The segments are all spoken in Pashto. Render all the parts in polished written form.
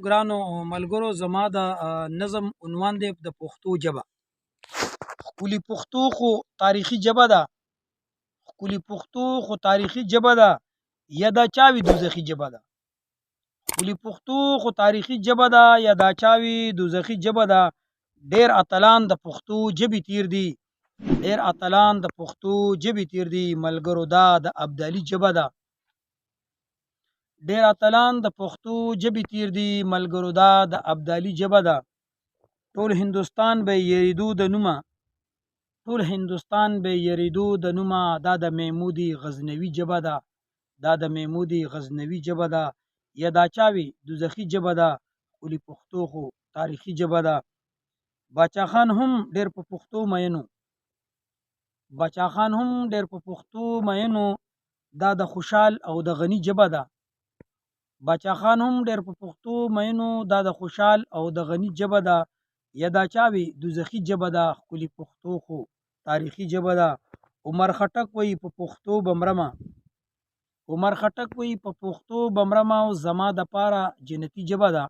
ګرانو ملګرو زما د نظم عنوان دی د پښتو ژبه. ښکلي پښتو خو تاریخي ژبه ده، ښکلي پښتو خو تاریخي ژبه ده، یا دا چاوي دوزخي ژبه ده. ښکلي پښتو خو تاریخي ژبه ده، یا دا چاوي دوزخي ژبه ده. ډېر اتلان د پښتو ژبې تیر دي، ډېر اتلان د پښتو ژبې تیر دي. ملګرو دا د ابدالي ژبه ده، ډېر اتلان د پښتو ژبې تیر دي. ملګرو دا د ابدالي ژبه ده. ټول هندوستان به یریدو د نومه، ټول هندوستان به یریدو د نومه. دا د محمود غزنوي ژبه ده، دا د محمود غزنوي ژبه ده، یا دا چاوي دوزخي ژبه ده. ښکلي پښتو خو تاریخي ژبه ده. باچا خان هم ډېر په پښتو مینو، باچا خان هم ډېر په پښتو مینو. دا د خوشحال او د غني ژبه ده. باچا خان هم ډېر په پښتو مینو، دا د خوشحال او د غني ژبه ده، یا دا چاوي دوزخي ژبه ده. ښکلي پښتو خو تاریخي ژبه ده. عمر خټک وایي په پښتو بمرمه، عمر خټک وایي په پښتو بمرمه او زما د پاره جنتي ژبه ده.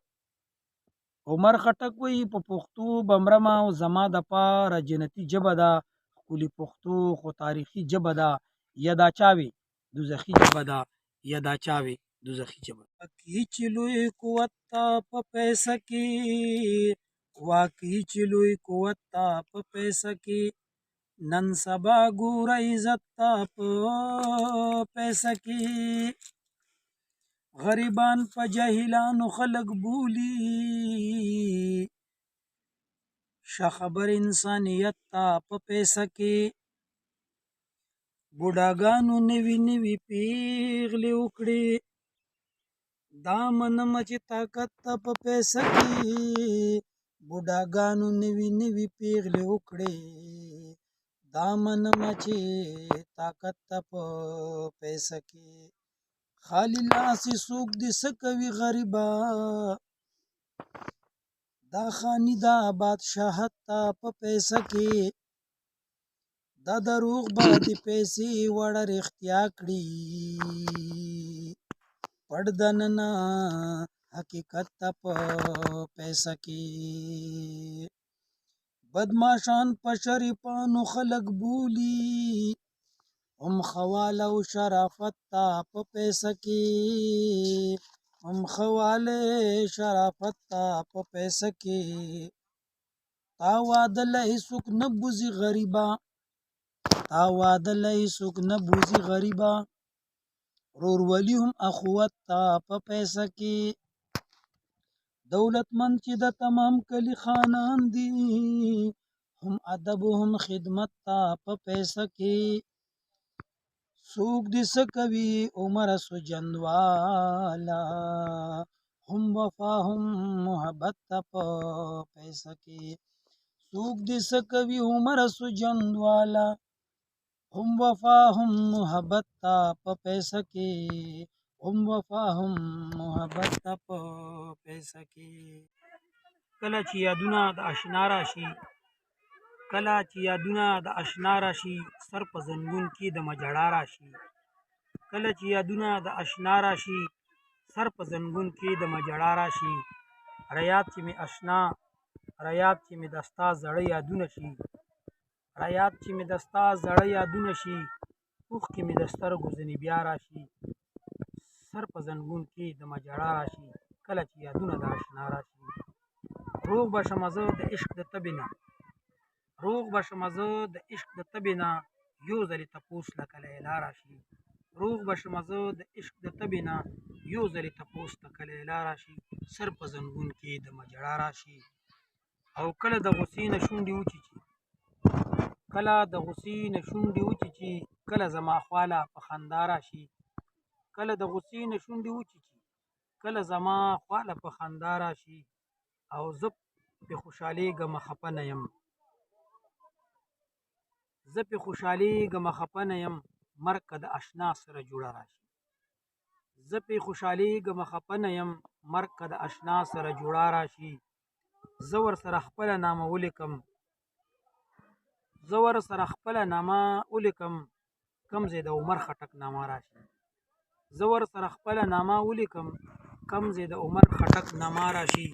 عمر خټک وایي په پښتو بمرمه او زما د پاره جنتي ژبه ده. ښکلي پښتو خو تاریخي ژبه ده، یا دا چاوي دوزخي ژبه ده، یا دا چاوي دوزخي ژبه ده. واقعي چې لوی قوت ته په پیسه کې، واقعي چې لوی قوت ته په پیسه کې، نن سبا ګوره عزت ته په پیسه کې. غریبان په جاهلانو خلک بولي، ښه خبر انسانیت ته په پیسه کې. بوډاګانو نوي نوي پیغلې وکړې، دا منمه چې طاقت ته په پیسه کې. بوډاګانو نوي نوي پیغلې وکړې، دا منمه چې طاقت ته په پیسه کې. خالی لاس څوک دې څه کوي غریبه، دا خاني دا بادشاهت ته په پیسه کې. دا دروغ به دې پیسې وړه رښتیا کړي، پټ دننه حقیقت ته په پیسه کې. بدماشان په شریفانو خلک بولي، هم خواله او شرافت ته په پیسه کې. هم خواله شرافت ته په پیسه کې. تا واده له هیڅوک نه بوزي غریبه، تا واده له هیڅوک نه بوزي غریبه. ورورولي هم اخوت ته په پیسه کې. دولتمند چې د تمام کلي خانان دي، هم ادب هم خدمت ته په پیسه کې. څوک دې څه کوي عمره سوجند والا، هم وفا هم محبت ته په پیسه کې. څوک دې څه کوي عمره سوجند والا، هم وفا هم محبت ته په پیسه کې. هم وفا هم محبت ته په پیسه کې. کله چې یادونه د اشنا راشي، کله چې یادونه د اشنا راشي، سر په زنګون کې د مجړا راشي. کله چې یادونه د اشنا راشي، سر په زنګون کې د مجړا راشي. ریاد چې می اشنا، ریاد چې می دستا زړه یادونه شي، ریاد چې می دستا زړه یادونه شي. اوښکې می د سترګو ځینې بیا راشي، سر په زنګون کې د مجړا راشي. کله چې یادونه د اشنا راشي. روغ به شمه زه د عشق د تبې نه، روغ به شمه زه د عشق د تبې نه، یو ځلې تپوس لکه لیلا راشي. روغ به شمه زه د عشق د تبې نه، یو ځلې تپوس لکه لیلا راشي. سر په زنګون کې د مجړا راشي. او کله د غوسې نه شونډې وچیچي، کله د غوسې نه شونډې وچیچي، کله زما خواله په خندا راشي. کله د غوسې نه شونډې وچیچي، کله زما خواله په خندا راشي. او زه پې خوشحالېږم خفه نه یم، زه پې خوشحالېږم خفه نه یم، مرګ که د اشنا سره جوړه راشي. زه پې خوشحالېږم خفه نه یم، مرګ که د اشنا سره جوړه راشي. زه ورسره خپله نامه ولیکم، زه ورسره خپله نامه ولیکم، کوم ځای د عمر خټک نامه راشي. زه ورسره خپله نامه ولیکم، کم ځای د عمر خټک نما راشي،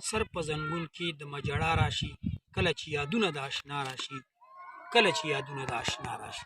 سر په زنګون کې د مجړا راشي، کله چې یادونه د اشنا راشي، کله چې یادونه د اشنا راشي.